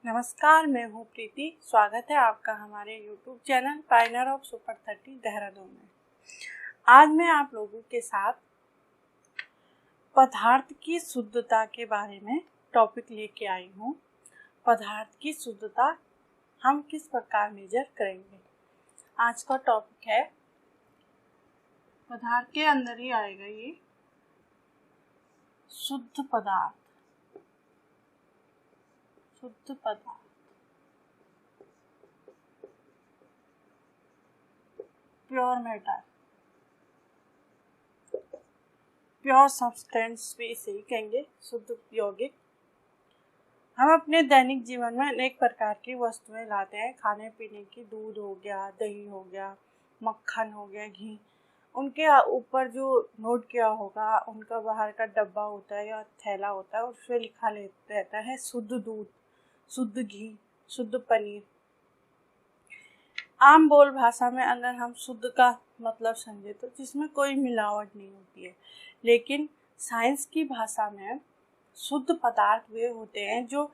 नमस्कार, मैं हूँ प्रीति। स्वागत है आपका हमारे YouTube channel Pioneer of super 30 Dehradun में। आज मैं आप लोगों के साथ पदार्थ की शुद्धता के बारे में टॉपिक लेके आई हूँ। पदार्थ की शुद्धता हम किस प्रकार मेजर करेंगे। आज का टॉपिक है, पदार्थ के अंदर ही आएगा ये, शुद्ध पदार्थ। शुद्ध पदार्थ प्योर मैटर, प्योर सब्सटेंस भी इसे ही कहेंगे, शुद्ध यौगिक। हम अपने दैनिक जीवन में अनेक प्रकार की वस्तुएं लाते हैं। खाने पीने की, दूध हो गया, दही हो गया, मक्खन हो गया, घी। उनके ऊपर जो नोट किया होगा, उनका बाहर का डब्बा होता है या थैला होता है, उस पर लिखा रहता है शुद्ध दूध, शुद्ध घी, शुद्ध पनीर। आम बोल भाषा में अगर हम शुद्ध का मतलब समझे तो जिसमें कोई मिलावट नहीं होती है। लेकिन साइंस की भाषा में शुद्ध पदार्थ वे होते हैं जो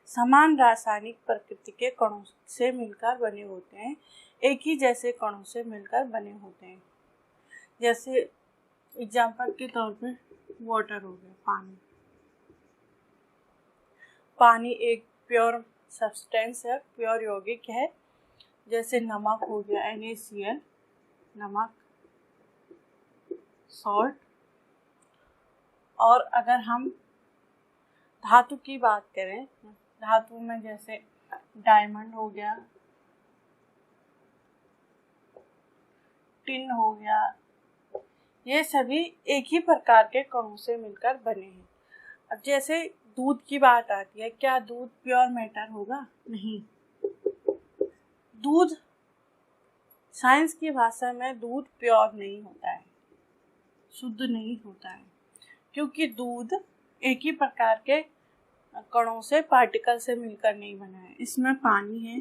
समान रासायनिक प्रकृति के कणों से मिलकर बने होते हैं, एक ही जैसे कणों से मिलकर बने होते हैं। जैसे एग्जाम्पल के तौर पे वाटर हो गया, पानी। पानी एक प्योर सब्सटेंस है, प्योर यौगिक है। जैसे नमक हो गया, NaCl, नमक, सॉल्ट। और अगर हम धातु की बात करें, धातु में जैसे डायमंड हो गया, टिन हो गया, ये सभी एक ही प्रकार के कणों से मिलकर बने हैं। अब जैसे दूध की बात आती है, क्या दूध प्योर मैटर होगा? नहीं। दूध, साइंस की भाषा में दूध प्योर नहीं होता है, शुद्ध नहीं होता है, क्योंकि दूध एक ही प्रकार के कणों से, पार्टिकल से मिलकर नहीं बना है। इसमें पानी है,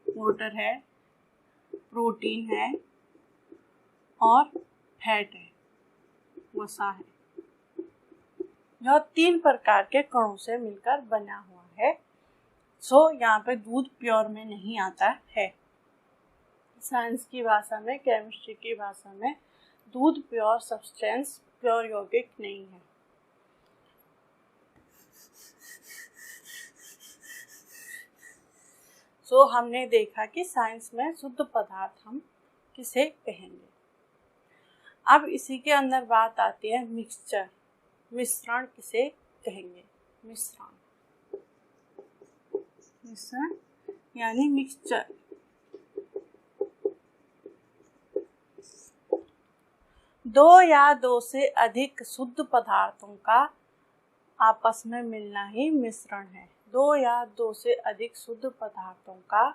वाटर है, प्रोटीन है और फैट है, वसा है। यह 3 प्रकार के कणों से मिलकर बना हुआ है। सो यहाँ पे दूध प्योर में नहीं आता है। साइंस की भाषा में, केमिस्ट्री की भाषा में दूध प्योर सब्सटेंस, प्योर यौगिक नहीं है। सो हमने देखा कि साइंस में शुद्ध पदार्थ हम किसे कहेंगे। अब इसी के अंदर बात आती है मिक्सचर, मिश्रण किसे कहेंगे। मिश्रण यानी मिक्सचर। दो या दो से अधिक शुद्ध पदार्थों का आपस में मिलना ही मिश्रण है। दो या दो से अधिक शुद्ध पदार्थों का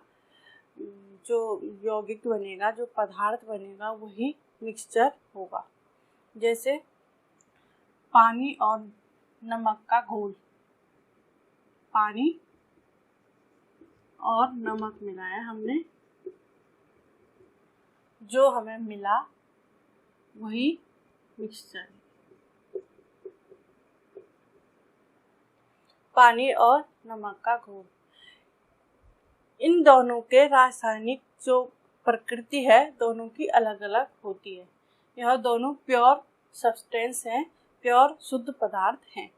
जो यौगिक बनेगा, जो पदार्थ बनेगा, वही मिक्सचर होगा। जैसे पानी और नमक का घोल, पानी और नमक मिलाया हमने, जो हमें मिला वही मिक्सचर है। पानी और नमक का घोल, इन दोनों के रासायनिक जो प्रकृति है, दोनों की अलग अलग होती है। यह दोनों प्योर सब्सटेंस हैं, प्योर शुद्ध पदार्थ हैं।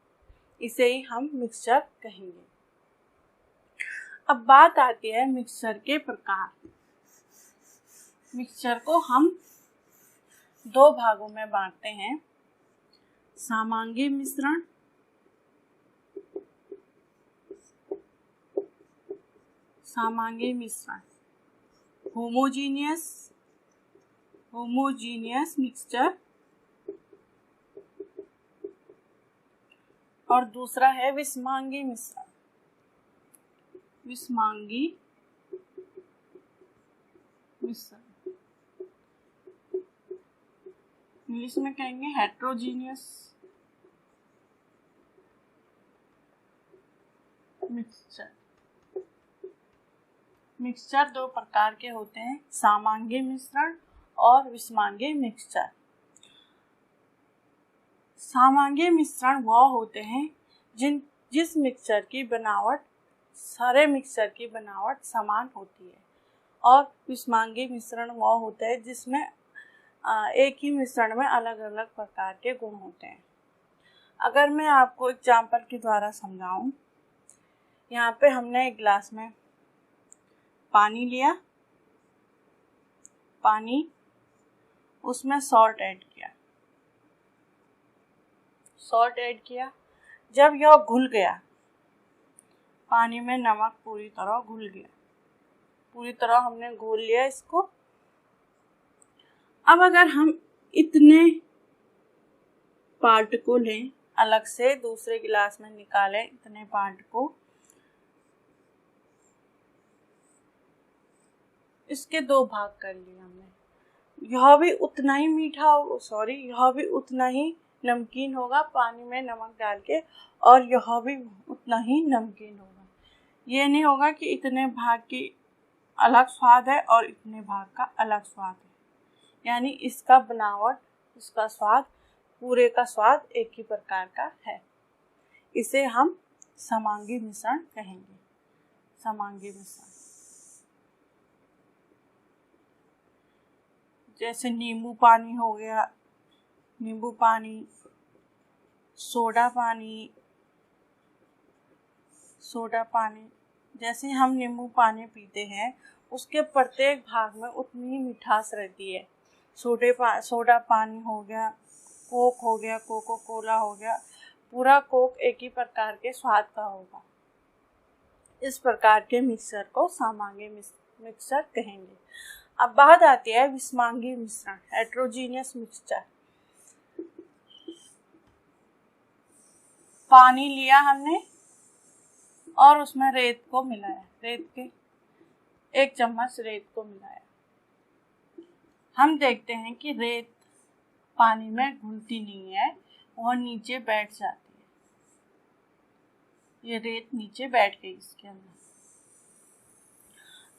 इसे ही हम मिक्सचर कहेंगे। अब बात आती है मिक्सचर के प्रकार। मिक्सचर को हम 2 भागों में बांटते हैं, समांगी मिश्रण होमोजीनियस मिक्सचर, और दूसरा है विषमांगी मिश्रण। विषमांगी मिश्रण इंग्लिश में कहेंगे हेट्रोजीनियस मिक्सचर। मिक्सचर 2 प्रकार के होते हैं, समांगी मिश्रण और विषमांगी मिक्सचर। समांगी मिश्रण वह होते हैं जिस मिक्सचर की बनावट सारे मिक्सचर की बनावट समान होती है। और विषमांगी मिश्रण वो होता है जिसमें एक ही मिश्रण में अलग अलग प्रकार के गुण होते हैं। अगर मैं आपको एग्जाम्पल के द्वारा समझाऊं, यहाँ पे हमने एक गिलास में पानी लिया, पानी उसमें सॉल्ट ऐड किया, सॉल्ट ऐड किया। जब यह घुल गया, पानी में नमक पूरी तरह घुल गया, पूरी तरह हमने घोल लिया इसको। अब अगर हम इतने पार्ट को लें, अलग से दूसरे गिलास में निकालें, इतने पार्ट को, इसके दो भाग कर लिए हमने, यह भी उतना ही मीठा हो, यह भी उतना ही नमकीन होगा पानी में नमक डाल के, और यह भी उतना ही नमकीन होगा। ये नहीं होगा कि इतने भाग की अलग स्वाद है और इतने भाग का अलग स्वाद है, यानी इसका बनावट, इसका स्वाद, पूरे का स्वाद एक ही प्रकार का है। इसे हम समांगी मिश्रण कहेंगे, समांगी मिश्रण। जैसे नींबू पानी हो गया, नींबू पानी, सोडा पानी, सोडा पानी। जैसे हम नींबू पानी पीते हैं, उसके प्रत्येक भाग में उतनी ही मिठास रहती है। सोडा पानी हो गया, कोक हो गया, कोको कोला हो गया, पूरा कोक एक ही प्रकार के स्वाद का होगा। इस प्रकार के मिक्सचर को समांगी मिक्सचर कहेंगे। अब बात आती है विषमांगी मिश्रण, हेट्रोजीनियस मिक्सचर। पानी लिया हमने और उसमें रेत को मिलाया, रेत के 1 चम्मच रेत को मिलाया। हम देखते हैं कि रेत पानी में घुलती नहीं है, वह नीचे बैठ जाती है। ये रेत नीचे बैठ गई इसके अंदर।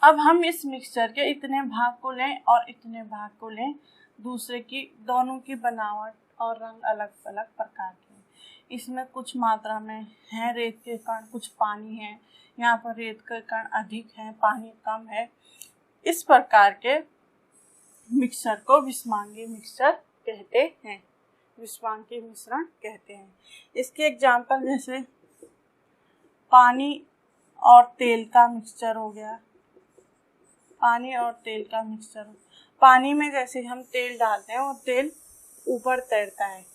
अब हम इस मिक्सचर के इतने भाग को लें और इतने भाग को लें, दूसरे की, दोनों की बनावट और रंग अलग अलग प्रकार के हैं। इसमें कुछ मात्रा में है रेत के कण, कुछ पानी है, यहाँ पर रेत के कण अधिक हैं, पानी कम है। इस प्रकार के मिक्सचर को विषमांगी मिक्सचर कहते हैं, विषमांगी मिश्रण कहते हैं। इसके एग्जाम्पल जैसे पानी और तेल का मिक्सचर हो गया, पानी और तेल का मिक्सचर। पानी में जैसे हम तेल डालते हैं, वो तेल ऊपर तैरता है,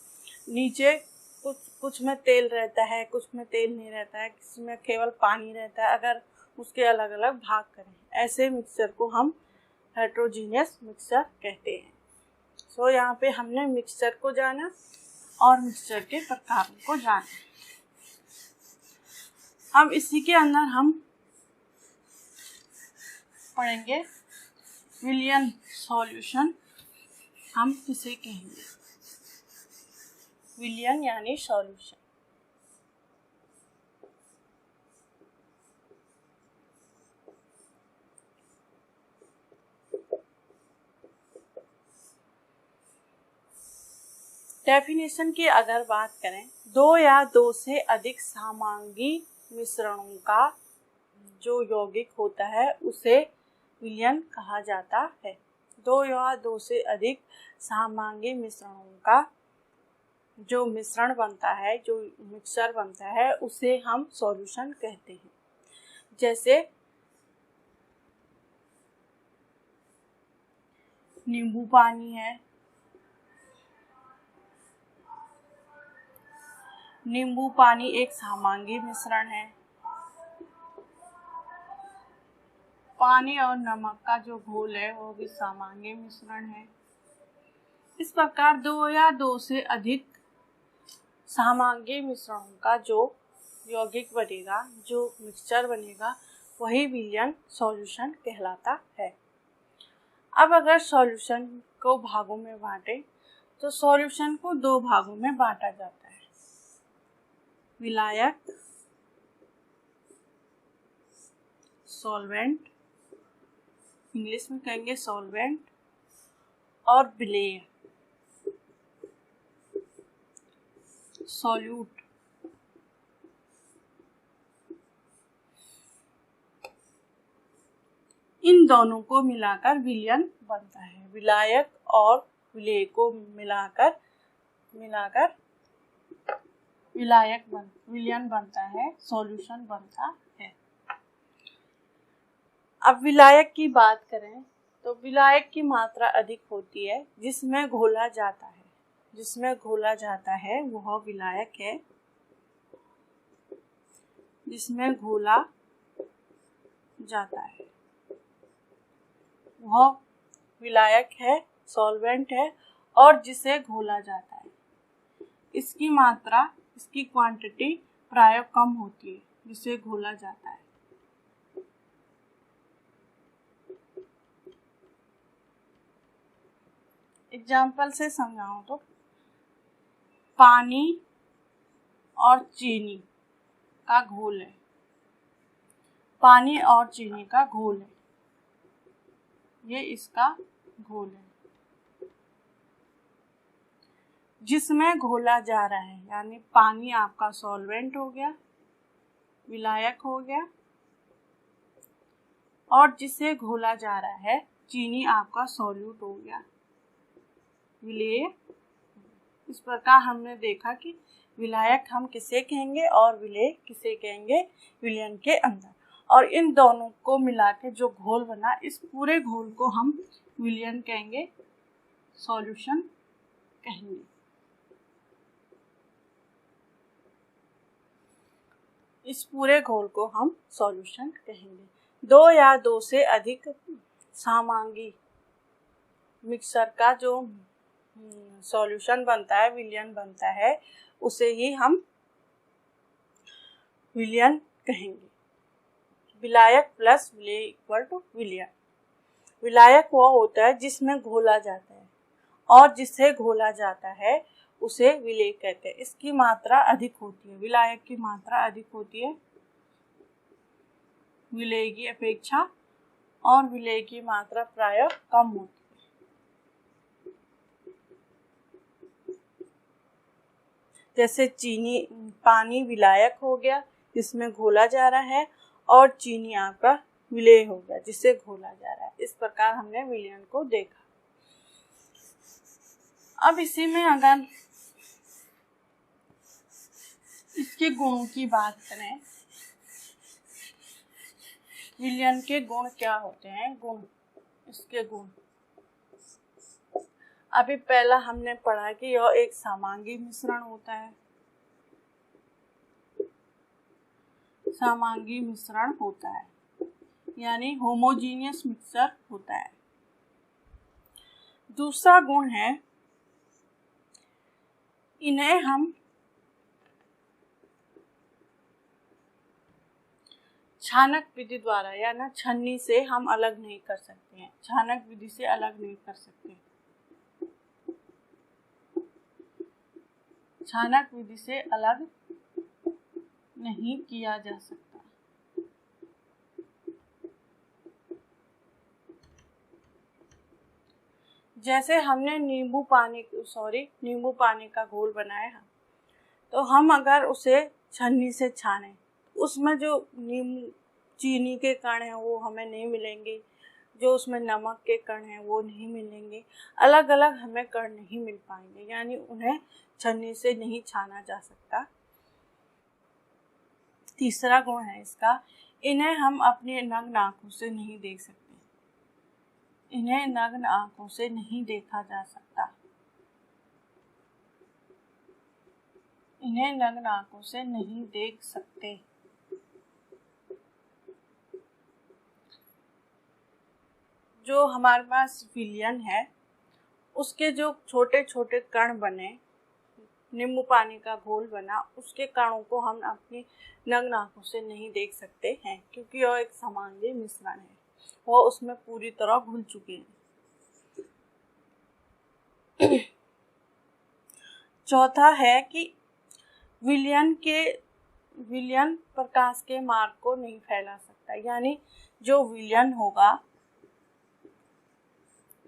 नीचे कुछ में तेल रहता है, कुछ में तेल नहीं रहता है, किसी में केवल पानी रहता है। अगर उसके अलग अलग भाग करें, ऐसे मिक्सचर को हम हेट्रोजीनियस मिक्सचर कहते हैं। सो यहाँ पे हमने मिक्सचर को जाना और मिक्सचर के प्रकारों को जाना। अब इसी के अंदर हम पढ़ेंगे विलियन सॉल्यूशन। हम किसे कहेंगे? विलियन यानी सॉल्यूशन। डेफिनेशन की अगर बात करें, 2 या 2 से अधिक समांगी मिश्रणों का जो यौगिक होता है उसे विलयन कहा जाता है। 2 या 2 से अधिक समांगी मिश्रणों का जो मिश्रण बनता है, जो मिक्सचर बनता है, उसे हम सॉल्यूशन कहते हैं। जैसे नींबू पानी है, नींबू पानी एक समांगी मिश्रण है। पानी और नमक का जो घोल है वो भी समांगी मिश्रण है। इस प्रकार 2 या 2 से अधिक समांगी मिश्रणों का जो यौगिक बनेगा, जो मिक्सचर बनेगा, वही विलयन सॉल्यूशन कहलाता है। अब अगर सॉल्यूशन को भागों में बांटें, तो सॉल्यूशन को 2 भागों में बांटा जाता है, विलायक, सॉल्वेंट, इंग्लिश में कहेंगे सॉल्वेंट, और विलेय, सॉल्यूट। इन दोनों को मिलाकर विलयन बनता है। विलायक और विलेय को मिलाकर विलयन बनता है, सॉल्यूशन बनता है। अब विलायक की बात करें तो विलायक की मात्रा अधिक होती है, जिसमें घोला जाता है वह विलायक है, जिसमें घोला जाता है वह विलायक है, सॉल्वेंट है, और जिसे घोला जाता है। इसकी मात्रा, इसकी क्वांटिटी प्रायः कम होती है, जिसे घोला जाता है। एग्जाम्पल से समझाऊं तो पानी और चीनी का घोल है, पानी और चीनी का घोल है, ये इसका घोल है जिसमें घोला जा रहा है, यानी पानी आपका सॉल्वेंट हो गया, विलायक हो गया, और जिसे घोला जा रहा है चीनी आपका सॉल्यूट हो गया, विलेय। इस प्रकार हमने देखा कि विलायक हम किसे कहेंगे और विलेय किसे कहेंगे विलयन के अंदर। और इन दोनों को मिला के जो घोल बना, इस पूरे घोल को हम विलयन कहेंगे, सॉल्यूशन कहेंगे। इस पूरे घोल को हम सॉल्यूशन कहेंगे। दो या दो से अधिक समांगी मिक्सर का जो सॉल्यूशन बनता है, विलयन बनता है, उसे ही हम विलयन कहेंगे। विलायक प्लस विलेय इक्वल टू विलयन। विलायक वह होता है जिसमें घोला जाता है, और जिसे घोला जाता है उसे विलेय कहते हैं। इसकी मात्रा अधिक होती है, विलायक की मात्रा अधिक होती है विलेय की अपेक्षा, और विलेय की मात्रा प्रायः कम होती है। जैसे पानी विलायक हो गया जिसमें घोला जा रहा है, और चीनी आपका विलेय हो गया जिससे घोला जा रहा है। इस प्रकार हमने विलयन को देखा। अब इसी में अगर इसके गुणों की बात करें, विलयन के गुण क्या होते हैं, गुण, इसके गुण। अभी पहला हमने पढ़ा कि यह एक समांगी मिश्रण होता है, समांगी मिश्रण होता है, यानी होमोजीनियस मिक्सचर होता है। दूसरा गुण है, इन्हें हम छानक विधि द्वारा या ना छन्नी से हम अलग नहीं कर सकते हैं, छानक विधि से अलग नहीं कर सकते, छानक विधि से अलग नहीं किया जा सकता। जैसे हमने नींबू पानी का घोल बनाया, तो हम अगर उसे छन्नी से छाने, उसमें जो चीनी के कण हैं वो हमें नहीं मिलेंगे, जो उसमें नमक के कण हैं वो नहीं मिलेंगे, अलग अलग हमें कण नहीं मिल पाएंगे, यानी उन्हें छन्नी से नहीं छाना जा सकता। तीसरा गुण है इसका, इन्हें हम अपनी नग्न आंखों से नहीं देख सकते, इन्हें नग्न आंखों से नहीं देखा जा सकता, इन्हें नग्न आंखों से नहीं देख सकते। जो हमारे पास विलयन है, उसके जो छोटे छोटे कण बने, नींबू पानी का घोल बना, उसके कणों को हम अपनी नग्न आंखों से नहीं देख सकते हैं, क्योंकि यह एक समांगी मिश्रण है, वह उसमें पूरी तरह घुल चुके हैं। चौथा है कि विलयन प्रकाश के मार्ग को नहीं फैला सकता, यानी जो विलयन होगा,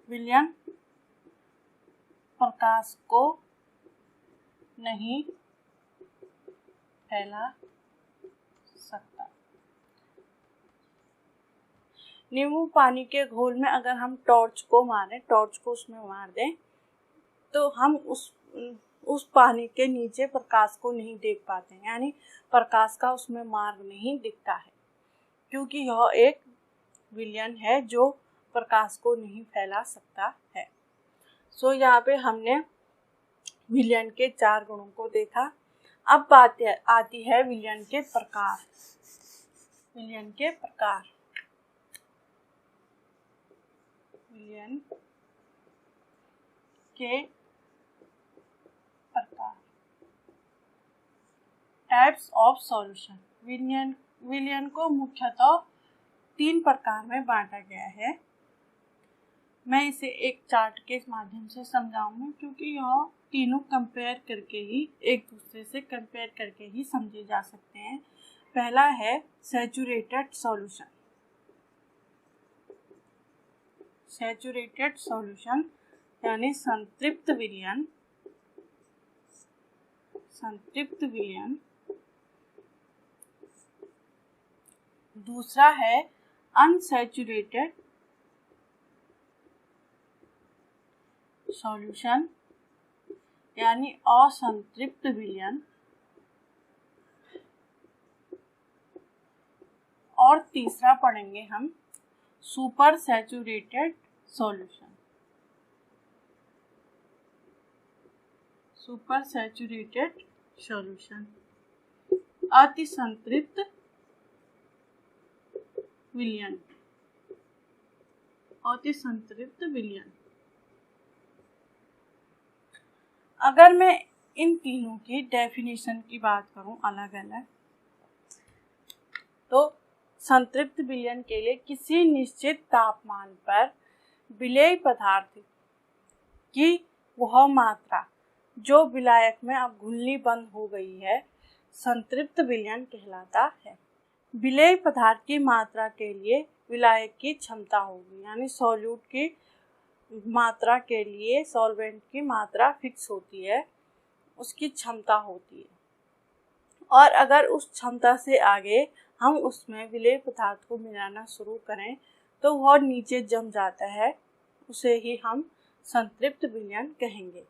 विलयन प्रकाश को नहीं फैला सकता। नींबू पानी के घोल में अगर हम टॉर्च को उसमें मार दें तो हम उस पानी के नीचे प्रकाश को नहीं देख पाते हैं, यानी प्रकाश का उसमें मार्ग नहीं दिखता है, क्योंकि यह एक विलयन है जो प्रकाश को नहीं फैला सकता है। सो यहाँ पे हमने विलयन के 4 गुणों को देखा। अब बात आती है विलयन के प्रकार। विलयन के प्रकार, विलयन के प्रकार, टाइप्स ऑफ सॉल्यूशन। विलयन को मुख्यतः 3 प्रकार में बांटा गया है। मैं इसे एक चार्ट के माध्यम से समझाऊंगी, क्योंकि यह तीनों कंपेयर करके ही, एक दूसरे से कंपेयर करके ही समझे जा सकते हैं। पहला है सैचुरेटेड सॉल्यूशन। सैचुरेटेड सॉल्यूशन यानी संतृप्त विलयन। संतृप्त विलयन। दूसरा है अनसैचुरेटेड सॉल्यूशन यानी असंतृप्त विलयन। और तीसरा पढ़ेंगे हम super saturated solution. Super saturated solution, अति संतृप्त विलयन। अति संतृप्त विलयन। अगर मैं इन तीनों की डेफिनेशन की बात करूं अलग अलग, तो संतृप्त विलयन के लिए किसी निश्चित तापमान पर विलेय पदार्थ की वह मात्रा जो विलायक में अब घुलनी बंद हो गई है, संतृप्त विलयन कहलाता है। विलेय पदार्थ की मात्रा के लिए विलायक की क्षमता होगी, यानी सॉल्यूट की मात्रा के लिए सॉल्वेंट की मात्रा फिक्स होती है, उसकी क्षमता होती है। और अगर उस क्षमता से आगे हम उसमें विलेय पदार्थ को मिलाना शुरू करें तो वह नीचे जम जाता है, उसे ही हम संतृप्त विलयन कहेंगे।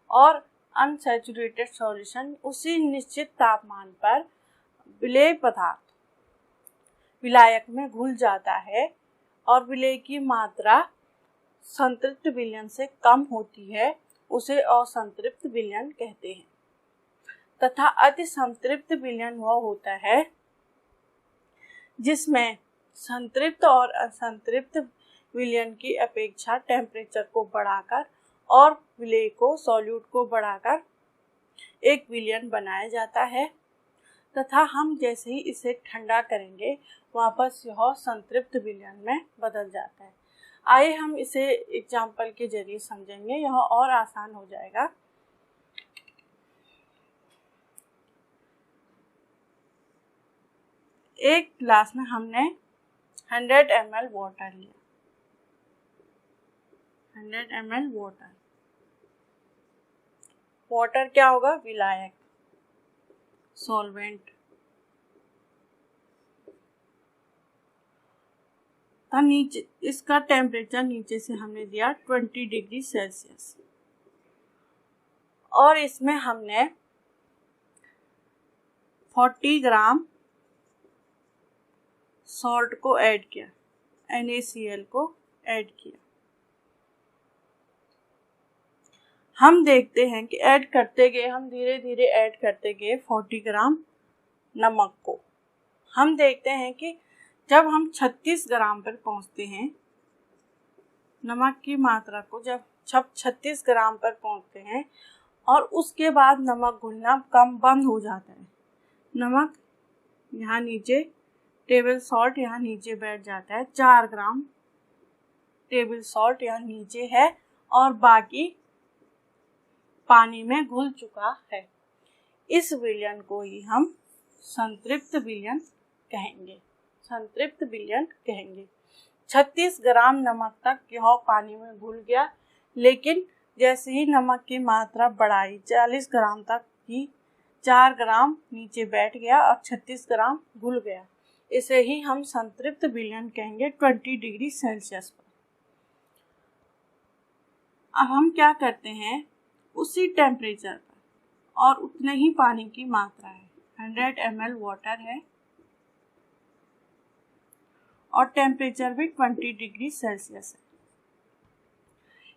और अनसैचुरेटेड सॉल्यूशन उसी निश्चित तापमान पर विलेय पदार्थ विलायक में घुल जाता है और विलेय की मात्रा संतृप्त विलयन से कम होती है, उसे असंतृप्त विलयन कहते हैं। तथा अति संतृप्त विलयन वह होता है जिसमें संतृप्त और असंतृप्त विलयन की अपेक्षा टेम्परेचर को बढ़ाकर और विलेय को सॉल्यूट को बढ़ाकर एक विलयन बनाया जाता है, तथा हम जैसे ही इसे ठंडा करेंगे वापस यह संतृप्त विलयन में बदल जाता है। आइए हम इसे एग्जाम्पल के जरिए समझेंगे, यह और आसान हो जाएगा। एक ग्लास में हमने 100 ml वाटर लिया। 100 ml वाटर। वाटर क्या होगा? विलायक, सॉल्वेंट। नीचे इसका टेम्परेचर नीचे से हमने दिया 20 डिग्री सेल्सियस और इसमें हमने 40 ग्राम सॉल्ट को ऐड किया, NaCl को ऐड किया। हम देखते हैं कि ऐड करते गए, हम धीरे धीरे ऐड करते गए 40 ग्राम नमक को। हम देखते हैं कि जब हम 36 ग्राम पर पहुंचते हैं, नमक की मात्रा को जब 36 ग्राम पर पहुंचते हैं और उसके बाद नमक घुलना कम बंद हो जाता है। नमक यहाँ नीचे, टेबल सॉल्ट यहाँ नीचे बैठ जाता है, 4 ग्राम टेबल सॉल्ट यहाँ नीचे है और बाकी पानी में घुल चुका है। इस विलयन को ही हम संतृप्त विलयन कहेंगे। संतृप्त विलयन कहेंगे। 36 ग्राम नमक तक यह पानी में घुल गया, लेकिन जैसे ही नमक की मात्रा बढ़ाई 40 ग्राम तक की, 4 ग्राम नीचे बैठ गया और 36 ग्राम घुल गया। इसे ही हम संतृप्त विलयन कहेंगे 20 डिग्री सेल्सियस पर। अब हम क्या करते हैं, उसी टेम्परेचर पर और उतने ही पानी की मात्रा है, 100 ml वाटर है और टेम्परेचर भी 20 डिग्री सेल्सियस है,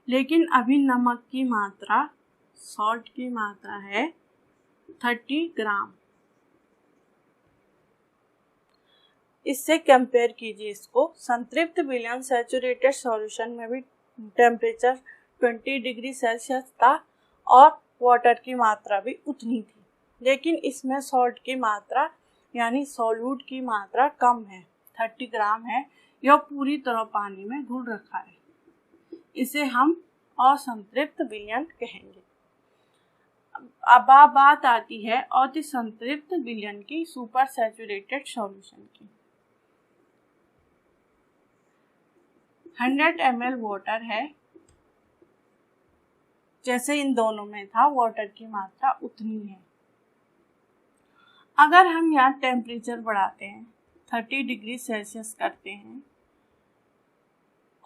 लेकिन अभी नमक की मात्रा, सॉल्ट की मात्रा है 30 ग्राम। इससे कंपेयर कीजिए इसको, संतृप्त विलयन सैचुरेटेड सॉल्यूशन में भी टेम्परेचर 20 डिग्री सेल्सियस था और वाटर की मात्रा भी उतनी थी, लेकिन इसमें सॉल्ट की मात्रा यानी सॉल्यूट की मात्रा कम है, 30 ग्राम है। यह पूरी तरह पानी में घुल रखा है, इसे हम असंतृप्त विलयन कहेंगे। अब बात आती है अति संतृप्त विलयन की, सुपर सैचुरेटेड सॉल्यूशन की। 100 ml वाटर है, जैसे इन दोनों में था, वाटर की मात्रा उतनी है। अगर हम यहाँ टेम्परेचर बढ़ाते हैं, 30 डिग्री सेल्सियस करते हैं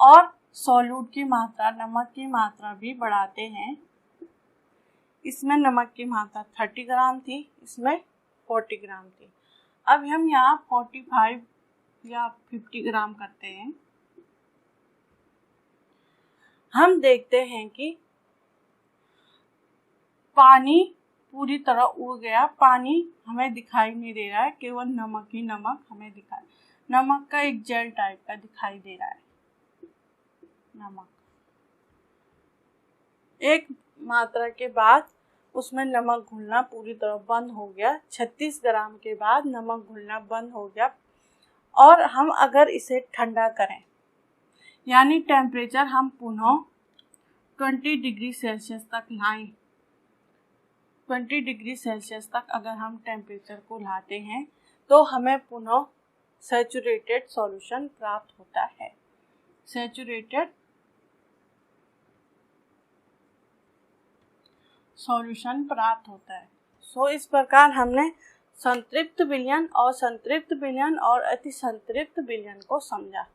और सॉल्यूट की मात्रा, नमक की मात्रा भी बढ़ाते हैं, इसमें नमक की मात्रा 30 ग्राम थी, इसमें 40 ग्राम थी। अब हम यहाँ 45 या 50 ग्राम करते हैं। हम देखते हैं कि पानी पूरी तरह उड़ गया, पानी हमें दिखाई नहीं दे रहा है, केवल नमक ही नमक हमें दिखाई, नमक का एक जेल टाइप का दिखाई दे रहा है। नमक एक मात्रा के बाद उसमें नमक घुलना पूरी तरह बंद हो गया, 36 ग्राम के बाद नमक घुलना बंद हो गया। और हम अगर इसे ठंडा करें, यानी टेम्परेचर हम पुनः 20 डिग्री सेल्सियस तक लाएं, 20 डिग्री सेल्सियस तक अगर हम टेम्परेचर को लाते हैं तो हमें पुनः सैचुरेटेड सॉल्यूशन प्राप्त होता है, सैचुरेटेड सॉल्यूशन प्राप्त होता है। सो इस प्रकार हमने संतृप्त विलयन, असंतृप्त विलयन और अति संतृप्त विलयन को समझा,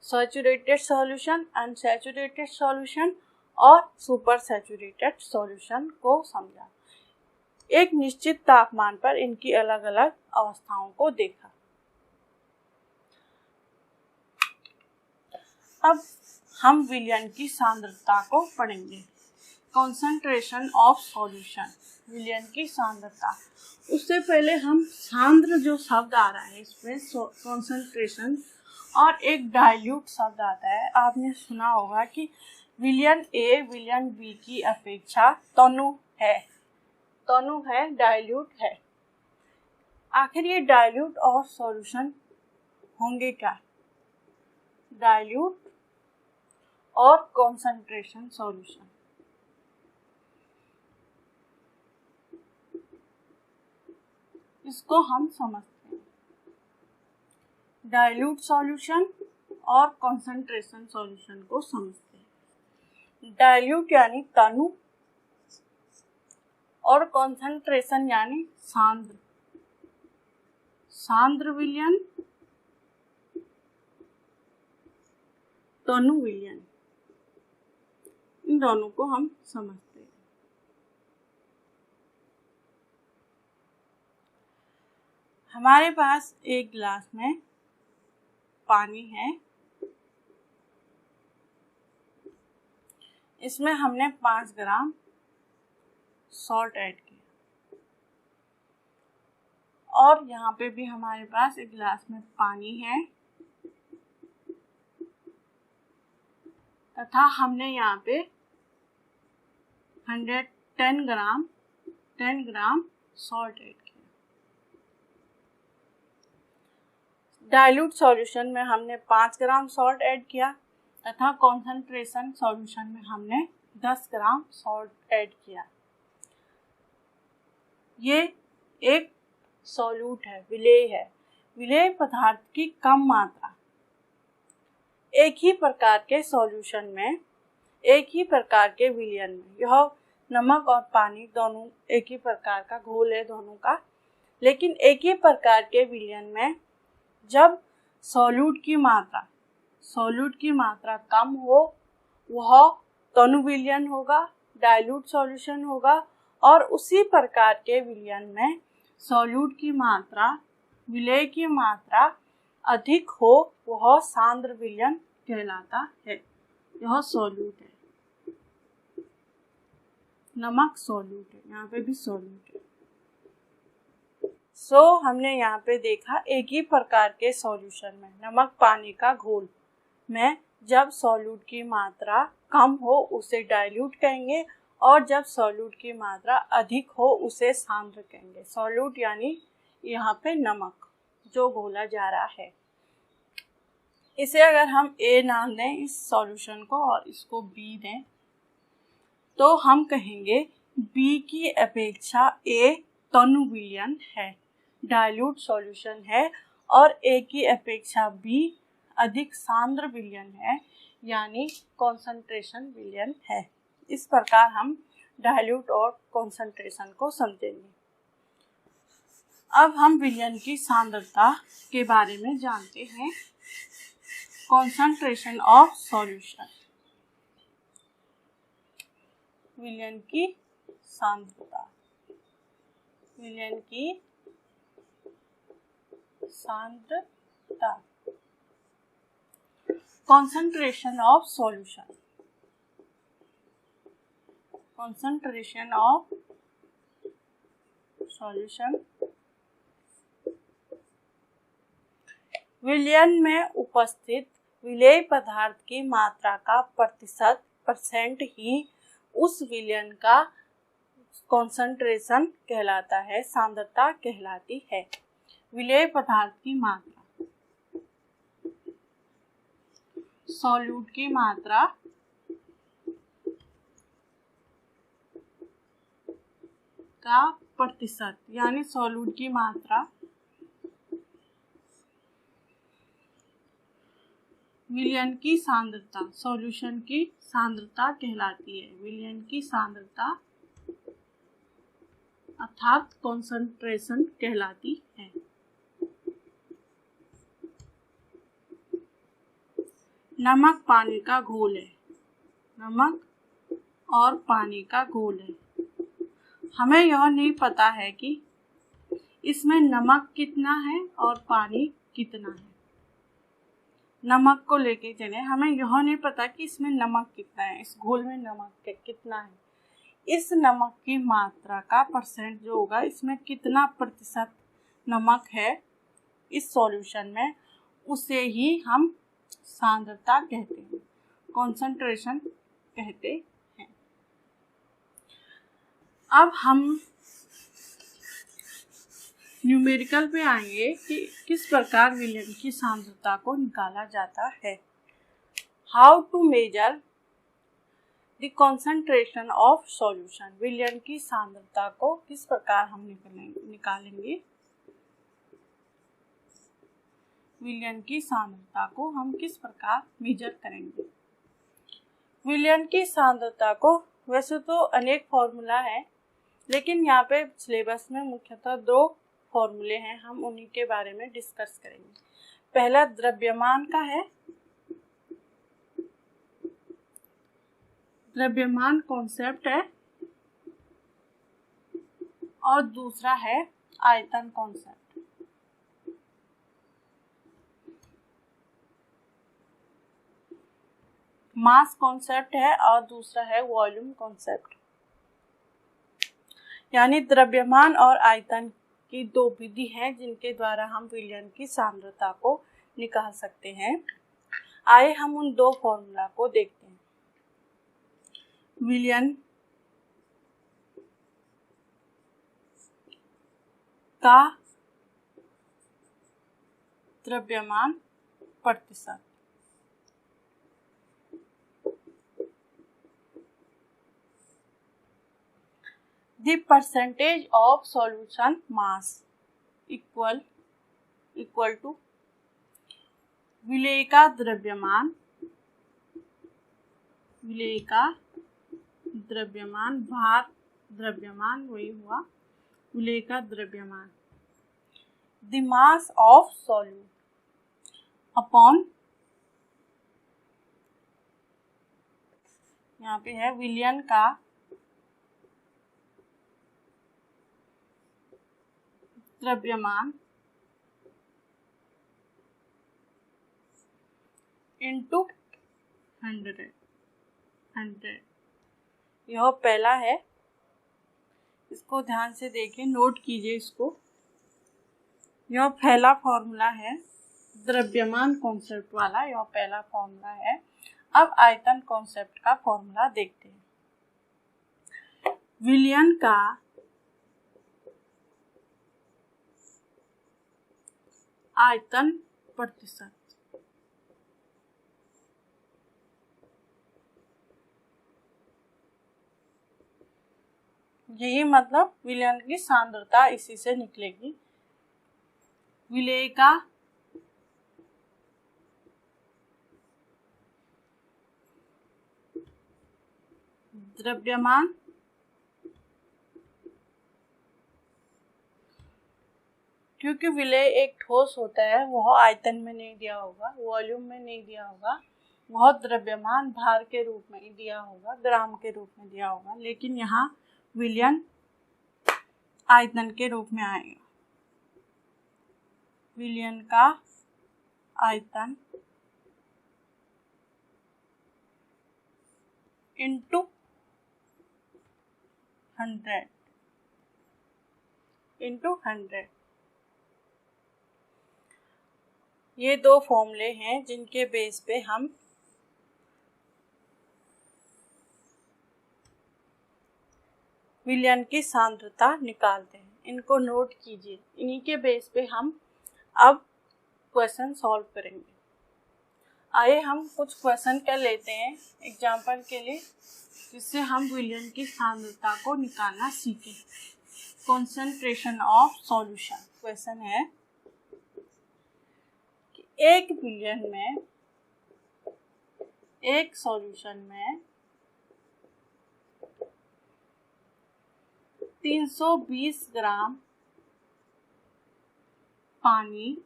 सैचुरेटेड सॉल्यूशन, अनसैचुरेटेड सॉल्यूशन और सुपर सैचुरेटेड सॉल्यूशन को समझा। एक निश्चित तापमान पर इनकी अलग अलग अवस्थाओं को देखा। अब हम विलयन की सांद्रता को पढ़ेंगे, कॉन्सेंट्रेशन ऑफ सॉल्यूशन, विलयन की सांद्रता। उससे पहले हम सांद्र जो शब्द आ रहा है इसमें कॉन्सेंट्रेशन और एक डाइल्यूट शब्द आता है। आपने सुना होगा कि विलयन ए विलयन बी की अपेक्षा तनु है, डाइल्यूट है। आखिर ये डाइल्यूट और सॉल्यूशन होंगे क्या? डाइल्यूट और कॉन्सेंट्रेशन सॉल्यूशन। इसको हम समझते हैं, डाइल्यूट सॉल्यूशन और कॉन्सेंट्रेशन सॉल्यूशन को समझते हैं। डाइल्यूट यानी तनु और कॉन्सेंट्रेशन यानी सांद्र, सांद्र विलयन, तनु विलयन, इन दोनों को हम समझते हैं। हमारे पास एक गिलास में पानी है, इसमें हमने 5 ग्राम सॉल्ट ऐड किया और यहाँ पे भी हमारे पास एक गिलास में पानी है तथा हमने यहाँ पे 10 ग्राम सॉल्ट ऐड किया। डाइल्यूट सॉल्यूशन में हमने 5 ग्राम सॉल्ट ऐड किया तथा कॉन्सेंट्रेशन सॉल्यूशन में हमने 10 ग्राम सॉल्ट ऐड किया। ये एक सॉल्यूट है, विलेय है, विलेय पदार्थ की कम मात्रा एक ही प्रकार के सॉल्यूशन में, एक ही प्रकार के विलयन में, यह नमक और पानी दोनों एक ही प्रकार का घोल है दोनों का, लेकिन एक ही प्रकार के विलयन में जब सॉल्यूट की मात्रा कम हो वह तनु विलयन होगा, डाइल्यूट सॉल्यूशन होगा, और उसी प्रकार के विलयन में सॉल्यूट की मात्रा, विलेय की मात्रा अधिक हो वह सांद्र विलयन कहलाता है। यह सॉल्यूट है, नमक सॉल्यूट है, यहाँ पे भी सॉल्यूट है। हमने यहाँ पे देखा एक ही प्रकार के सॉल्यूशन में, नमक पानी का घोल में जब सॉल्यूट की मात्रा कम हो उसे डाइल्यूट कहेंगे, और जब सॉल्यूट की मात्रा अधिक हो उसे सांद्र कहेंगे। सॉल्यूट यानी यहाँ पे नमक जो घोला जा रहा है। इसे अगर हम A नाम दें इस सॉल्यूशन को और इसको B दें तो हम कहेंगे B की अपेक्षा A तनु विलयन है, डाइल्यूट सॉल्यूशन है, और A की अपेक्षा B अधिक सांद्र विलयन है, यानी कॉन्सेंट्रेशन विलयन है। इस प्रकार हम डाइल्यूट और कॉन्सेंट्रेशन को समझेंगे। अब हम विलयन की सांद्रता के बारे में जानते हैं। कॉन्सेंट्रेशन ऑफ सॉल्यूशन, विलयन की सांद्रता, विलयन की सांद्रता। Concentration of solution, concentration of solution विलयन में उपस्थित विलेय पदार्थ की मात्रा का % ही उस विलयन का कॉन्सेंट्रेशन कहलाता है, सांद्रता कहलाती है। विलेय पदार्थ की मात्रा, सॉल्यूट की मात्रा का प्रतिशत, यानी सॉल्यूट की मात्रा विलयन की सांद्रता, सॉल्यूशन की सांद्रता कहलाती है। विलयन की सांद्रता अर्थात कॉन्सेंट्रेशन कहलाती है। नमक पानी का घोल है, नमक और पानी का घोल है। हमें यह नहीं पता है कि इसमें नमक कितना है और पानी कितना है। नमक को लेके चले, हमें यह नहीं पता कि इसमें नमक कितना है, इस घोल में नमक कितना है। इस नमक की मात्रा का % जो होगा, इसमें कितना प्रतिशत नमक है इस सॉल्यूशन में, उसे ही हम सांद्रता कहते हैं, कॉन्सेंट्रेशन कहते हैं। अब हम न्यूमेरिकल पे आएंगे कि किस प्रकार विलयन की सांद्रता को निकाला जाता है। How to measure the concentration of solution, विलयन की सांद्रता को किस प्रकार हम निकालेंगे। विलयन की सांद्रता को हम किस प्रकार मेजर करेंगे। विलयन की सांद्रता को वैसे तो अनेक फॉर्मूला है, लेकिन यहाँ पे सिलेबस में मुख्यतः 2 फॉर्मूले हैं, हम उन्हीं के बारे में डिस्कस करेंगे। पहला द्रव्यमान का है, द्रव्यमान कॉन्सेप्ट है, और दूसरा है आयतन कॉन्सेप्ट। मास कॉन्सेप्ट है और दूसरा है वॉल्यूम कॉन्सेप्ट। यानी द्रव्यमान और आयतन की 2 विधि हैं जिनके द्वारा हम विलयन की सांद्रता को निकाल सकते हैं। आइए हम उन 2 फॉर्मूला को देखते हैं। विलयन का द्रव्यमान प्रतिशत, the percentage of solution mass equal to विलेय का द्रव्यमान, विलेय का द्रव्यमान, भार द्रव्यमान वही हुआ, विलेय का द्रव्यमान, the mass of solute, upon, यहाँ पे है विलयन का द्रव्यमान इंटू 100। यह पहला है, इसको ध्यान से देखें, नोट कीजिए इसको। यह पहला फॉर्मूला है द्रव्यमान कॉन्सेप्ट वाला, यह पहला फॉर्मूला है। अब आयतन कॉन्सेप्ट का फॉर्मूला देखते हैं। विलयन का आयतन प्रतिशत, यही मतलब विलयन की सांद्रता इसी से निकलेगी। विलेय का द्रव्यमान क्योंकि विलेय एक ठोस होता है, वह आयतन में नहीं दिया होगा, वॉल्यूम में नहीं दिया होगा, वह द्रव्यमान भार के रूप में ही दिया होगा, ग्राम के रूप में दिया होगा, लेकिन यहाँ विलयन आयतन के रूप में आएगा। विलयन का आयतन इंटू 100। ये दो फॉर्मूले हैं जिनके बेस पे हम विलयन की सांद्रता निकालते हैं। इनको नोट कीजिए, इन्हीं के बेस पे हम अब क्वेश्चन सॉल्व करेंगे। आइए हम कुछ क्वेश्चन कर लेते हैं एग्जाम्पल के लिए, जिससे हम विलयन की सांद्रता को निकालना सीखें। कॉन्सेंट्रेशन ऑफ सॉल्यूशन क्वेश्चन है कि एक विलयन में, एक सॉल्यूशन में 320 ग्राम पानी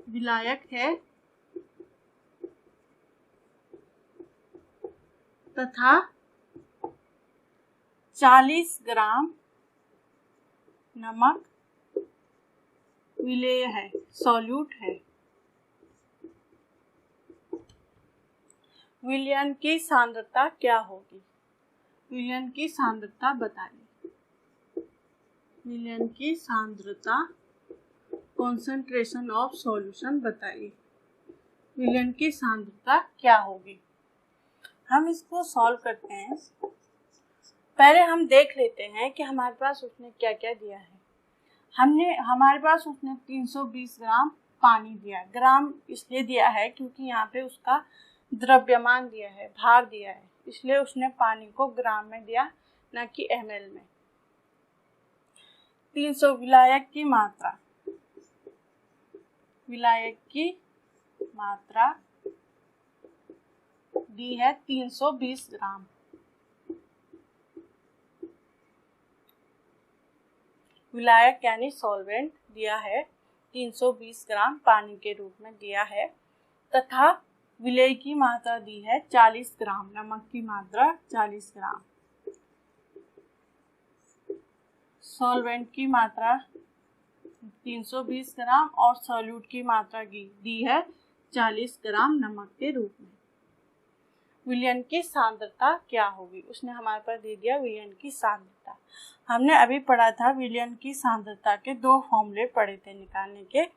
विलायक है तथा 40 ग्राम नमक विलेय है, सॉल्यूट है। विलयन की सांद्रता क्या होगी? विलयन की सांद्रता बताइए। विलयन की सांद्रता, कॉन्सेंट्रेशन ऑफ सॉल्यूशन बताइए। विलयन की सांद्रता क्या होगी? हम इसको सॉल्व करते हैं। पहले हम देख लेते हैं कि हमारे पास उसने क्या क्या दिया है। हमारे पास उसने 320 ग्राम पानी दिया है। ग्राम इसलिए दिया है क्योंकि यहाँ पे उसका द्रव्यमान दिया है, भार दिया है, इसलिए उसने पानी को ग्राम में दिया, न कि ml में। 300 विलायक की मात्रा, विलायक की मात्रा दी है 320 ग्राम। विलायक यानी सॉल्वेंट दिया है 320 ग्राम पानी के रूप में दिया है, तथा विलेय की मात्रा दी है 40 ग्राम, नमक की मात्रा 40 ग्राम। सॉल्वेंट की मात्रा 320 ग्राम और सॉल्यूट की मात्रा दी है 40 ग्राम नमक के रूप में। विलयन की सांद्रता क्या होगी? उसने हमारे पास दे दिया विलयन की सांद्रता। हमने अभी पढ़ा था विलयन की सांद्रता के दो फॉर्मूले पढ़े थे निकालने के।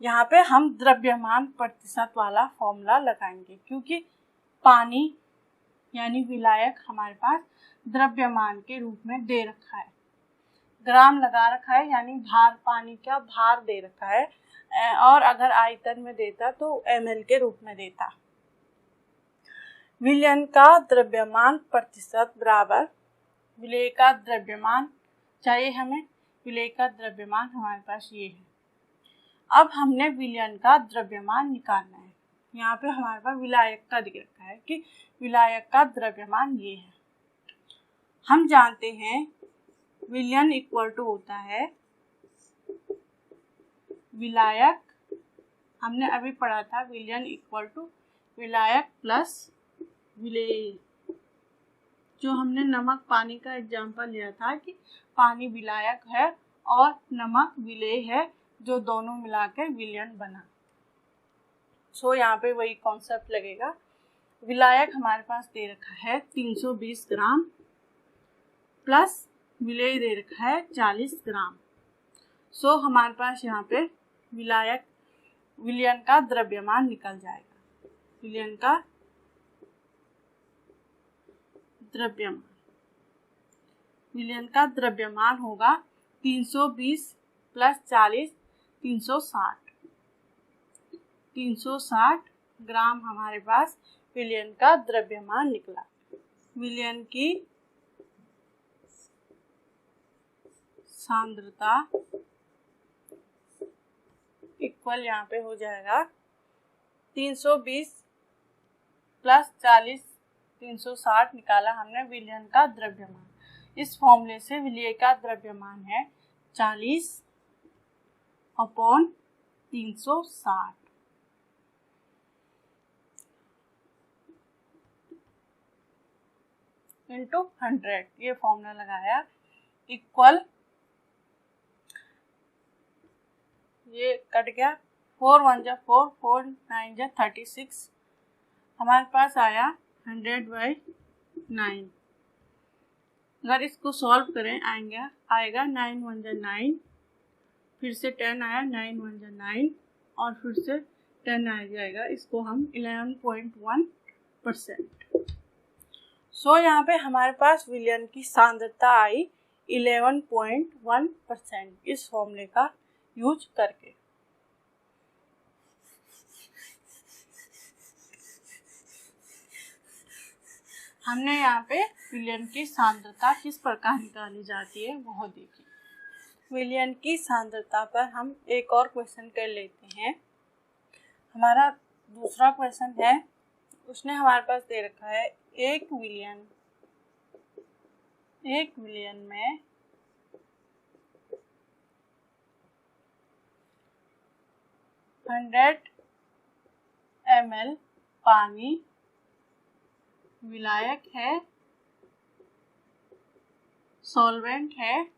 यहाँ पे हम द्रव्यमान प्रतिशत वाला फॉर्मूला लगाएंगे, क्योंकि पानी यानी विलायक हमारे पास द्रव्यमान के रूप में दे रखा है, ग्राम लगा रखा है, यानी भार, पानी का भार दे रखा है, और अगर आयतन में देता तो ml के रूप में देता। विलयन का द्रव्यमान प्रतिशत बराबर विलेय का द्रव्यमान चाहिए हमें। विलेय का द्रव्यमान हमारे पास ये है। अब हमने विलयन का द्रव्यमान निकालना है। यहाँ पे हमारे पास विलायक का दिख रखा है कि विलायक का द्रव्यमान ये है। हम जानते हैं विलयन इक्वल टू होता है विलायक हमने अभी पढ़ा था विलयन इक्वल टू विलायक प्लस विलेय। जो हमने नमक पानी का एग्जाम्पल लिया था कि पानी विलायक है और नमक विलेय है, जो दोनों मिलाकर विलयन बना। सो यहाँ पे वही कॉन्सेप्ट लगेगा। विलायक हमारे पास दे रखा है 320 ग्राम प्लस विलेय दे रखा है 40 ग्राम। सो हमारे पास यहाँ पे विलयन का द्रव्यमान निकल जाएगा। विलयन का द्रव्यमान होगा 320 प्लस 40 360 ग्राम हमारे पास विलयन का द्रव्यमान निकला। विलयन की सांद्रता इक्वल यहाँ पे हो जाएगा 320 प्लस 40 360 निकाला हमने विलयन का द्रव्यमान। इस फॉर्मूले से विलेय का द्रव्यमान है 40 अपॉन 360 इंटू 100। ये फॉर्मूला लगाया इक्वल, ये कट गया, 4 1 जा 4, 4 9 जा 36, हमारे पास आया 100/9। अगर इसको सॉल्व करें आएगा 9 1 जा 9, फिर से 10 आया, 9 1 जा 9 और फिर से 10 आ जाएगा। इसको हम 11.1%। सो यहाँ पे हमारे पास विलयन की सांद्रता आई 11.1% इस फॉर्मूले का यूज करके। हमने यहाँ पे विलयन की सांद्रता किस प्रकार निकाली जाती है वो देखिए। विलयन की सांद्रता पर हम एक और क्वेश्चन कर लेते हैं। हमारा दूसरा क्वेश्चन है, उसने हमारे पास दे रखा है एक विलयन में 100 ml पानी विलायक है, सॉल्वेंट है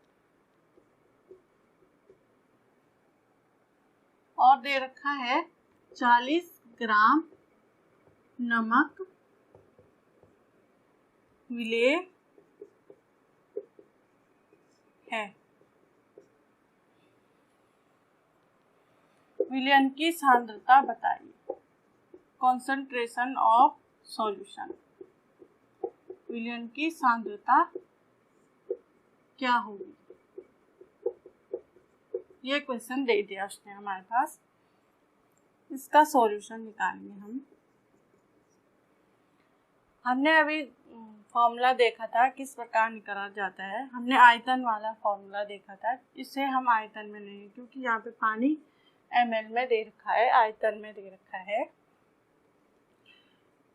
और दे रखा है 40 ग्राम नमक विलेय है। विलयन की सांद्रता बताइए। Concentration of solution. विलयन की सांद्रता क्या होगी? ये क्वेश्चन दे दिया उसने हमारे पास। इसका सॉल्यूशन निकालेंगे हमने अभी फॉर्मूला देखा था किस प्रकार निकाला जाता है। हमने आयतन वाला फॉर्मूला देखा था, इससे हम आयतन में नहीं, क्योंकि यहाँ पे पानी ml में दे रखा है, आयतन में दे रखा है।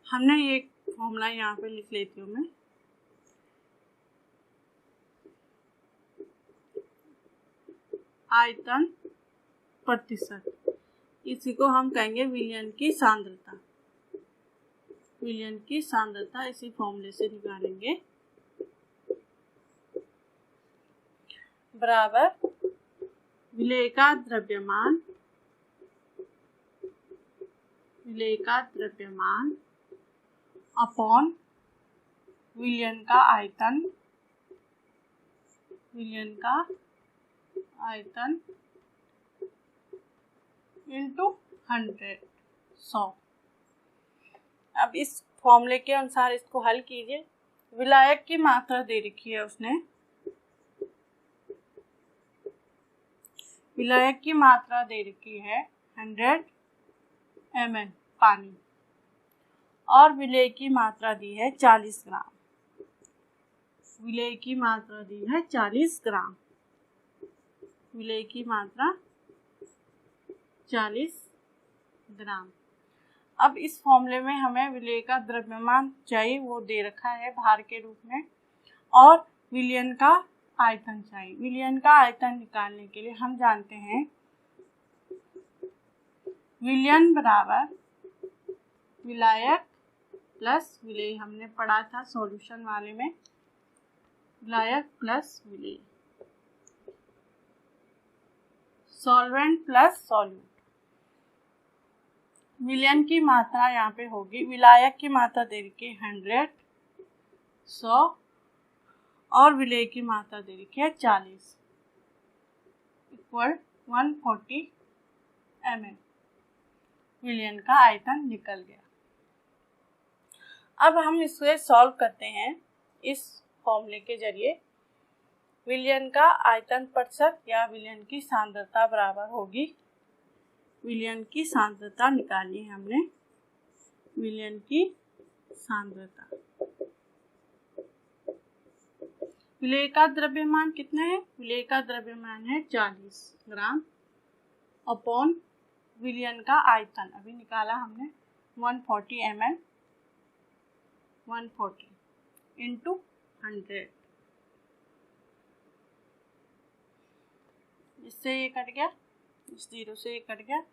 हमने ये फॉर्मूला यहाँ पे लिख लेती हूँ मैं। आयतन प्रतिशत, इसी को हम कहेंगे विलयन की सांद्रता। विलयन की सांद्रता इसी फॉर्मूले से निकालेंगे, बराबर विलेय का द्रव्यमान अपॉन विलयन का आयतन इंटू 100। अब इस फॉर्मूले के अनुसार इसको हल कीजिए। विलायक की मात्रा दे रखी है उसने, विलायक की मात्रा दे रखी है 100 ml पानी और विलेय की मात्रा दी है 40 ग्राम। विलेय की मात्रा दी है 40 ग्राम। विलेय की मात्रा 40 ग्राम। अब इस फॉर्मूले में हमें विलेय का द्रव्यमान चाहिए, वो दे रखा है भार के रूप में, और विलयन का आयतन चाहिए। विलयन का आयतन निकालने के लिए हम जानते हैं विलयन बराबर विलायक प्लस विलेय, हमने पढ़ा था सॉल्यूशन वाले में, विलायक प्लस विलेय, सॉल्वेंट प्लस सॉल्यूट। विलयन की मात्रा यहाँ पे होगी, विलायक की मात्रा दे रखी है 100, 100 और विलेय की मात्रा दे रखी है 40 इक्वल 140 ml। विलयन का आयतन निकल गया। अब हम इसे सॉल्व करते हैं इस फॉर्मूले के जरिए। विलयन का आयतन प्रतिशत या विलयन की सांद्रता बराबर होगी, विलयन की सांद्रता निकाली है हमने, विलयन की सांद्रता। विलेय का द्रव्यमान कितना है? विलेय का द्रव्यमान है 40 ग्राम अपॉन विलयन का आयतन अभी निकाला हमने 140 ml, 140 इंटू 100, इससे ये कट गया, इस 0 से ये कट गया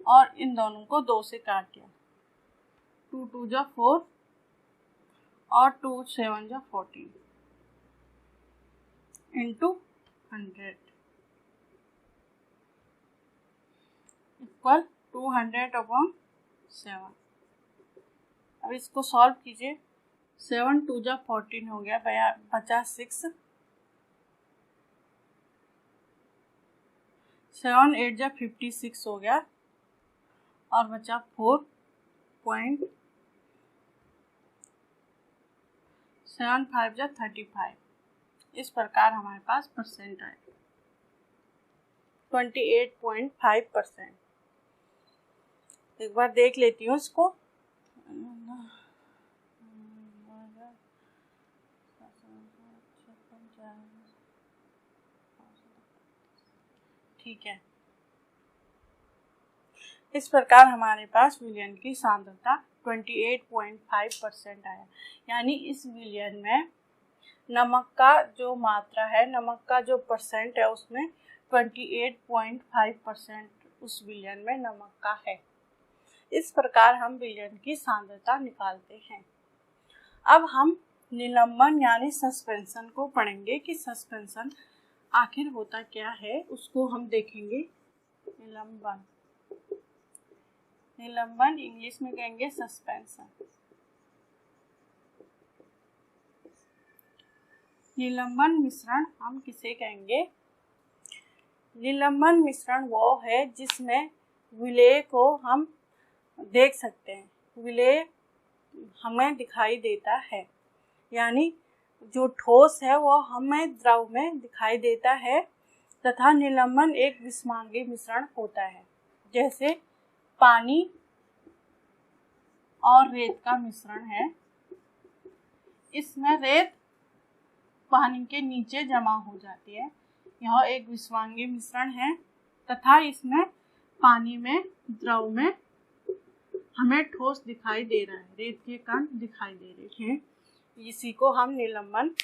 और इन दोनों को 2 से काट दिया, 2 2 जा 4 और 2 7 जा 14 इंटू 100 इक्वल 200 अपॉन 7। अब इसको सॉल्व कीजिए, 7 2 जा 14 हो गया, बचा 6, 7 8 जा 56 हो गया और बचा 4.75 जा 35। इस प्रकार हमारे पास परसेंट आए 28.5%। एक बार देख लेती हूँ इसको, ठीक है। इस प्रकार हमारे पास विलयन की सांद्रता 28.5% आया, यानी इस विलयन में नमक का जो मात्रा है, नमक का जो परसेंट है उसमें 28.5% उस विलयन में नमक का है। इस प्रकार हम विलयन की सांद्रता निकालते हैं। अब हम निलंबन यानी सस्पेंशन को पढ़ेंगे कि सस्पेंशन आखिर होता क्या है, उसको हम देखेंगे। निलंबन, निलंबन इंग्लिश में कहेंगे सस्पेंशन। निलंबन मिश्रण हम किसे कहेंगे? निलंबन मिश्रण वो है जिसमें विलेय को हम देख सकते हैं, विलेय हमें दिखाई देता है, यानी जो ठोस है वो हमें द्रव में दिखाई देता है, तथा निलंबन एक विषमांगी मिश्रण होता है, जैसे पानी और रेत का मिश्रण है। इसमें रेत पानी के नीचे जमा हो जाती है, यह एक विषमांगी मिश्रण है, तथा इसमें पानी में द्रव में हमें ठोस दिखाई दे रहा है, रेत के कण दिखाई दे रहे हैं, इसी को हम निलंबन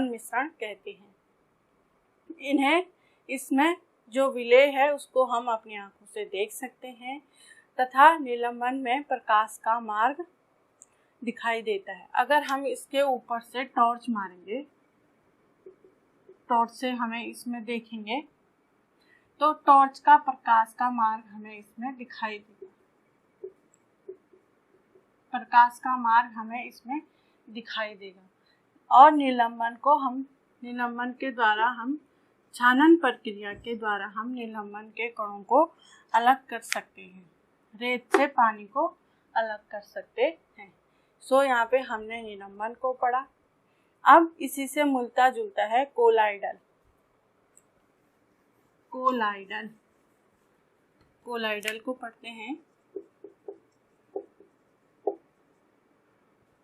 मिश्रण कहते हैं। इन्हें इसमें जो विलेय है उसको हम अपनी आंखों से देख सकते हैं, तथा निलंबन में प्रकाश का मार्ग दिखाई देता है। अगर हम इसके ऊपर से टॉर्च मारेंगे, टॉर्च से हमें इसमें देखेंगे तो टॉर्च का प्रकाश का मार्ग हमें इसमें दिखाई देगा, प्रकाश का मार्ग हमें इसमें दिखाई देगा। और निलंबन के द्वारा हम छानन प्रक्रिया के द्वारा हम निलंबन के कणों को अलग कर सकते हैं, रेत से पानी को अलग कर सकते हैं। सो यहाँ पे हमने निलंबन को पढ़ा। अब इसी से मिलता जुलता है कोलाइडल। कोलाइडल को पढ़ते हैं।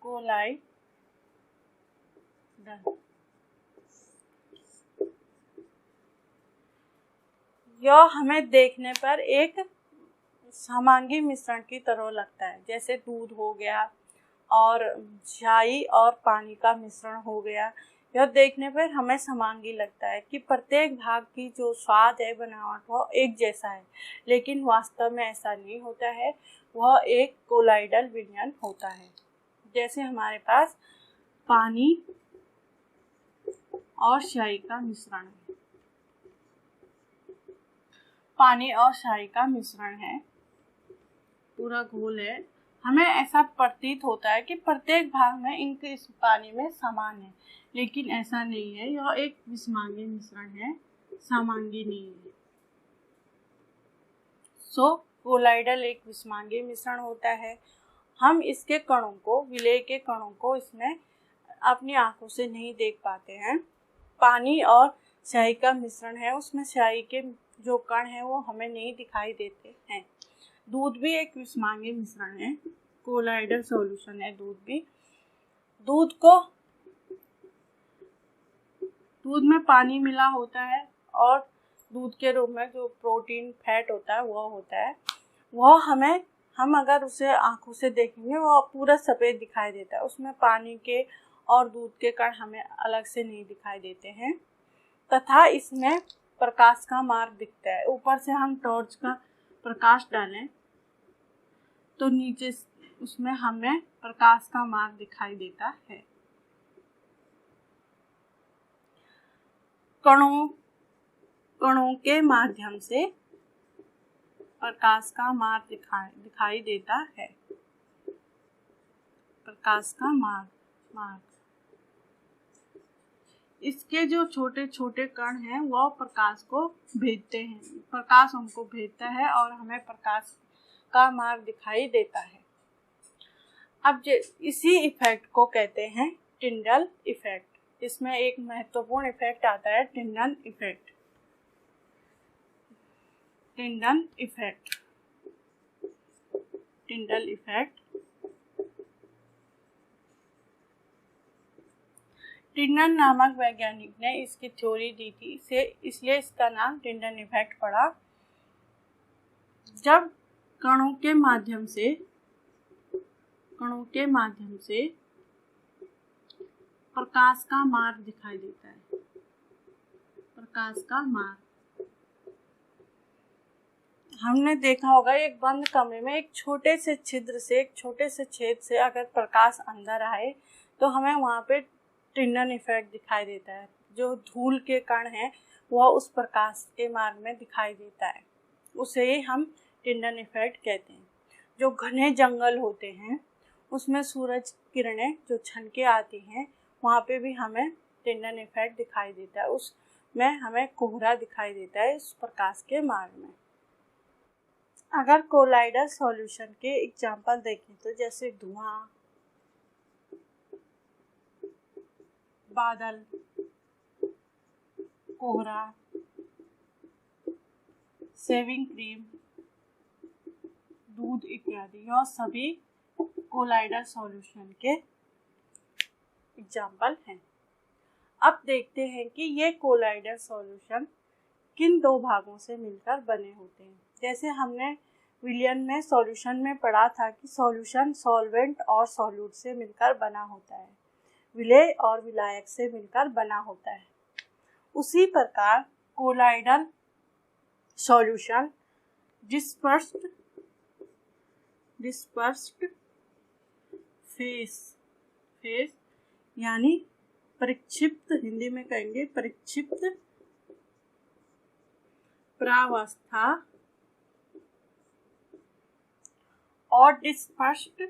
कोलाइडल यह हमें देखने पर एक समांगी मिश्रण की तरह लगता है, जैसे दूध हो गया और स्याही और पानी का मिश्रण हो गया, यह देखने पर हमें समांगी लगता है कि प्रत्येक भाग की जो स्वाद है, बनावट, वह एक जैसा है, लेकिन वास्तव में ऐसा नहीं होता है। वह एक कोलाइडल विलयन होता है। जैसे हमारे पास पानी और स्याही का मिश्रण है, पानी और स्याही का मिश्रण है, पूरा घोल है। हमें ऐसा प्रतीत होता है कि प्रत्येक भाग में इनके इस पानी में समान है, लेकिन ऐसा नहीं है। यह एक विषमांगी मिश्रण है, समांगी नहीं है। कोलाइडल एक विषमांगी मिश्रण होता है। हम इसके कणों को, विलेय के कणों को इसमें अपनी आंखों से नहीं देख पाते हैं। पानी और स्याही का मिश्रण है, उसमें स्याही के जो कण हैं वो हमें नहीं दिखाई देते हैं। दूध भी एक विषमांगी मिश्रण है, कोलाइडल सॉल्यूशन है दूध भी। दूध में पानी मिला होता है और दूध के रूप में जो प्रोटीन फैट होता है वह होता है। वह हम अगर उसे आंखों से देखेंगे वह पूरा सफ़ेद दिखाई देता है। उसमें पानी के और दूध के कण हमें अलग से नहीं दिखाई देते हैं, तथा इसमें प्रकाश का मार्ग दिखता है। ऊपर से हम टॉर्च का प्रकाश डालें तो नीचे उसमें हमें प्रकाश का मार्ग दिखाई देता है। कणों के माध्यम से प्रकाश का मार्ग दिखाई देता है। प्रकाश का मार्ग इसके जो छोटे छोटे कण हैं वह प्रकाश को भेजते हैं, प्रकाश उनको भेजता है और हमें प्रकाश का मार्ग दिखाई देता है। अब इसी इफेक्ट को कहते हैं टिंडल इफेक्ट। इसमें एक महत्वपूर्ण इफेक्ट आता है टिंडल इफेक्ट। टिंडल इफेक्ट टिंडल नामक वैज्ञानिक ने इसकी थ्योरी दी थी, इसलिए इसका नाम टिंडल इफेक्ट पड़ा। जब कणों के माध्यम से प्रकाश का मार्ग दिखाई देता है, प्रकाश का मार्ग। हमने देखा होगा एक बंद कमरे में एक छोटे से छिद्र से, एक छोटे से छेद से अगर प्रकाश अंदर आए तो हमें वहाँ पे टिंडल इफेक्ट दिखाई देता है। जो धूल के कण हैं वह उस प्रकाश के मार्ग में दिखाई देता है, उसे ही हम टिंडल इफेक्ट कहते हैं। जो घने जंगल होते हैं उसमें सूरज किरणें जो छनके आती हैं, वहाँ पे भी हमें टिंडल इफेक्ट दिखाई देता है। उसमें हमें कोहरा दिखाई देता है इस प्रकाश के मार्ग में। अगर कोलाइडल सॉल्यूशन के एग्जाम्पल देखें तो जैसे धुआं, बादल, कोहरा, शेविंग क्रीम, दूध इत्यादि, यह सभी कोलाइडल सॉल्यूशन के एग्जाम्पल हैं। अब देखते हैं कि ये कोलाइडल सॉल्यूशन किन दो भागों से मिलकर बने होते हैं। जैसे हमने विलयन में सॉल्यूशन में पढ़ा था कि सॉल्यूशन सॉल्वेंट और सॉल्यूट से मिलकर बना होता है, विलेय और विलायक से मिलकर बना होता है। उसी प्रकार कोलाइडल सॉल्यूशन डिस्पर्स्ड फेस यानी परिक्षिप्त, हिंदी में कहेंगे परिक्षिप्त प्रावस्था और डिस्पर्स्ड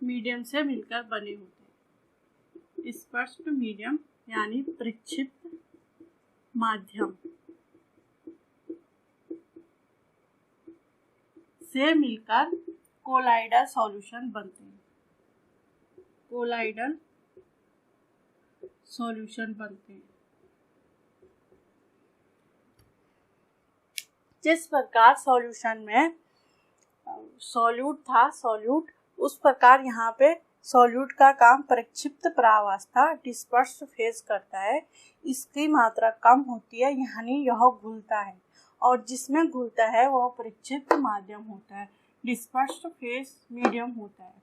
मीडियम से मिलकर बने होते हैं। डिस्पर्स्ड मीडियम यानी परिक्षिप्त माध्यम से मिलकर कोलाइडल सॉल्यूशन बनते हैं। कोलाइडल सॉल्यूशन बनते हैं। जिस प्रकार सॉल्यूशन में सॉल्यूट था, उस प्रकार यहाँ पे सॉल्यूट का काम परिक्षिप्त प्रावस्था डिस्पर्स्ड फेज करता है। इसकी मात्रा कम होती है, यानी यह घुलता है, और जिसमें घुलता है वह परिक्षिप्त माध्यम होता है, डिस्पर्स्ड फेज मीडियम होता है।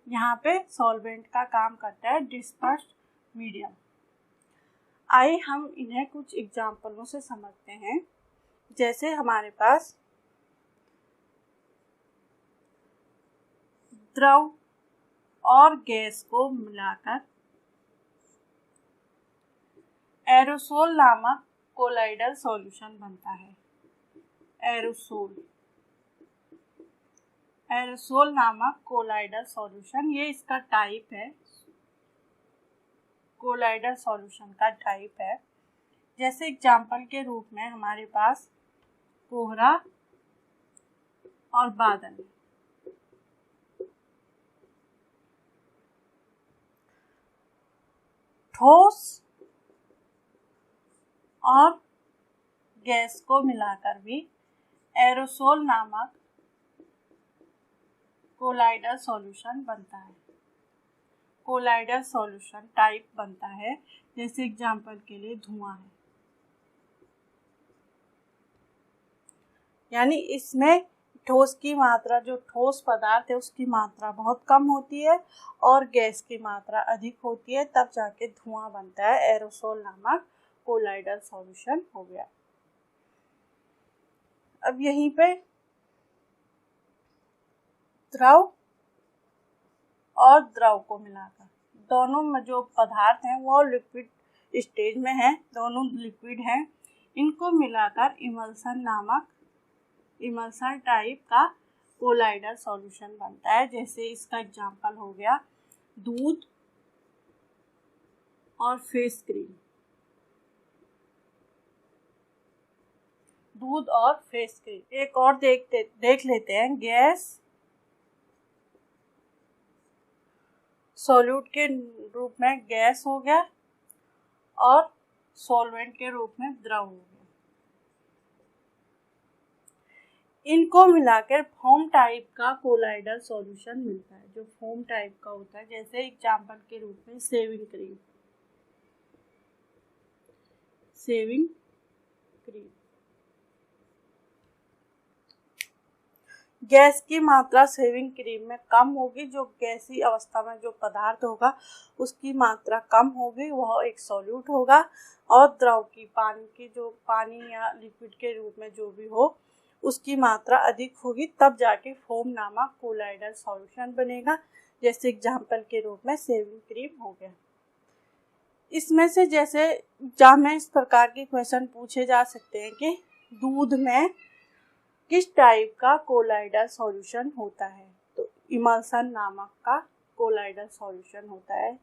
यहाँ पे सॉल्वेंट का काम करता है डिस्पर्स्ड मीडियम। आइए हम इन्हें कुछ एग्जाम्पलों से समझते हैं। जैसे हमारे पास द्रव और गैस को मिलाकर एरोसोल नामक कोलाइडल सॉल्यूशन बनता है। एरोसोल नामक कोलाइडल सॉल्यूशन, ये इसका टाइप है, कोलाइडल सॉल्यूशन का टाइप है। जैसे एग्जाम्पल के रूप में हमारे पास कोहरा और बादल। ठोस और गैस को मिलाकर भी एरोसोल नामक कोलाइडल सॉल्यूशन बनता है, कोलाइडल सॉल्यूशन टाइप बनता है। जैसे एग्जाम्पल के लिए धुआं है, यानी इसमें ठोस की मात्रा, जो ठोस पदार्थ है उसकी मात्रा बहुत कम होती है और गैस की मात्रा अधिक होती है, तब जाके धुआं बनता है। एरोसोल नामक कोलाइडल सॉल्यूशन हो गया। अब यहीं पे द्रव और द्रव को मिलाकर, दोनों में जो पदार्थ हैं वो लिक्विड स्टेज में हैं, दोनों लिक्विड हैं, इनको मिलाकर इमल्सन टाइप का कोलाइडल सॉल्यूशन बनता है। जैसे इसका एग्जांपल हो गया दूध और फेस क्रीम। दूध और फेस क्रीम। एक और देख लेते हैं। गैस सॉल्यूट के रूप में गैस हो गया और सॉल्वेंट के रूप में द्रव हो गया। इनको मिलाकर फोम टाइप का कोलाइडल सॉल्यूशन मिलता है, जो फोम टाइप का होता है। जैसे एग्जांपल के रूप में शेविंग क्रीम। गैस की मात्रा शेविंग क्रीम में कम होगी, जो गैसी अवस्था में जो पदार्थ होगा उसकी मात्रा कम होगी, वह एक सॉल्यूट होगा। और द्रव की, पानी या लिक्विड के रूप में जो भी हो, उसकी मात्रा अधिक होगी, तब जाके फोम नामक कोलाइडल सॉल्यूशन बनेगा। जैसे एग्जाम्पल के रूप में शेविंग क्रीम हो गया। इसमें से जैसे एग्जाम में इस प्रकार के क्वेश्चन पूछे जा सकते हैं कि दूध में किस टाइप का कोलाइडल सॉल्यूशन होता है, तो इमल्सन नामक का कोलाइडल सॉल्यूशन होता है।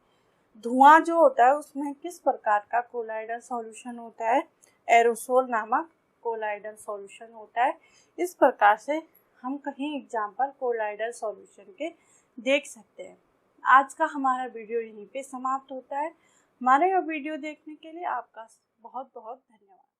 धुआं जो होता है उसमें किस प्रकार का कोलाइडल सॉल्यूशन होता है, एरोसोल नामक कोलाइडल सॉल्यूशन होता है। इस प्रकार से हम कहीं एग्जाम्पल कोलाइडल सॉल्यूशन के देख सकते हैं। आज का हमारा वीडियो यहीं पे समाप्त होता है। हमारे वीडियो देखने के लिए आपका बहुत बहुत धन्यवाद।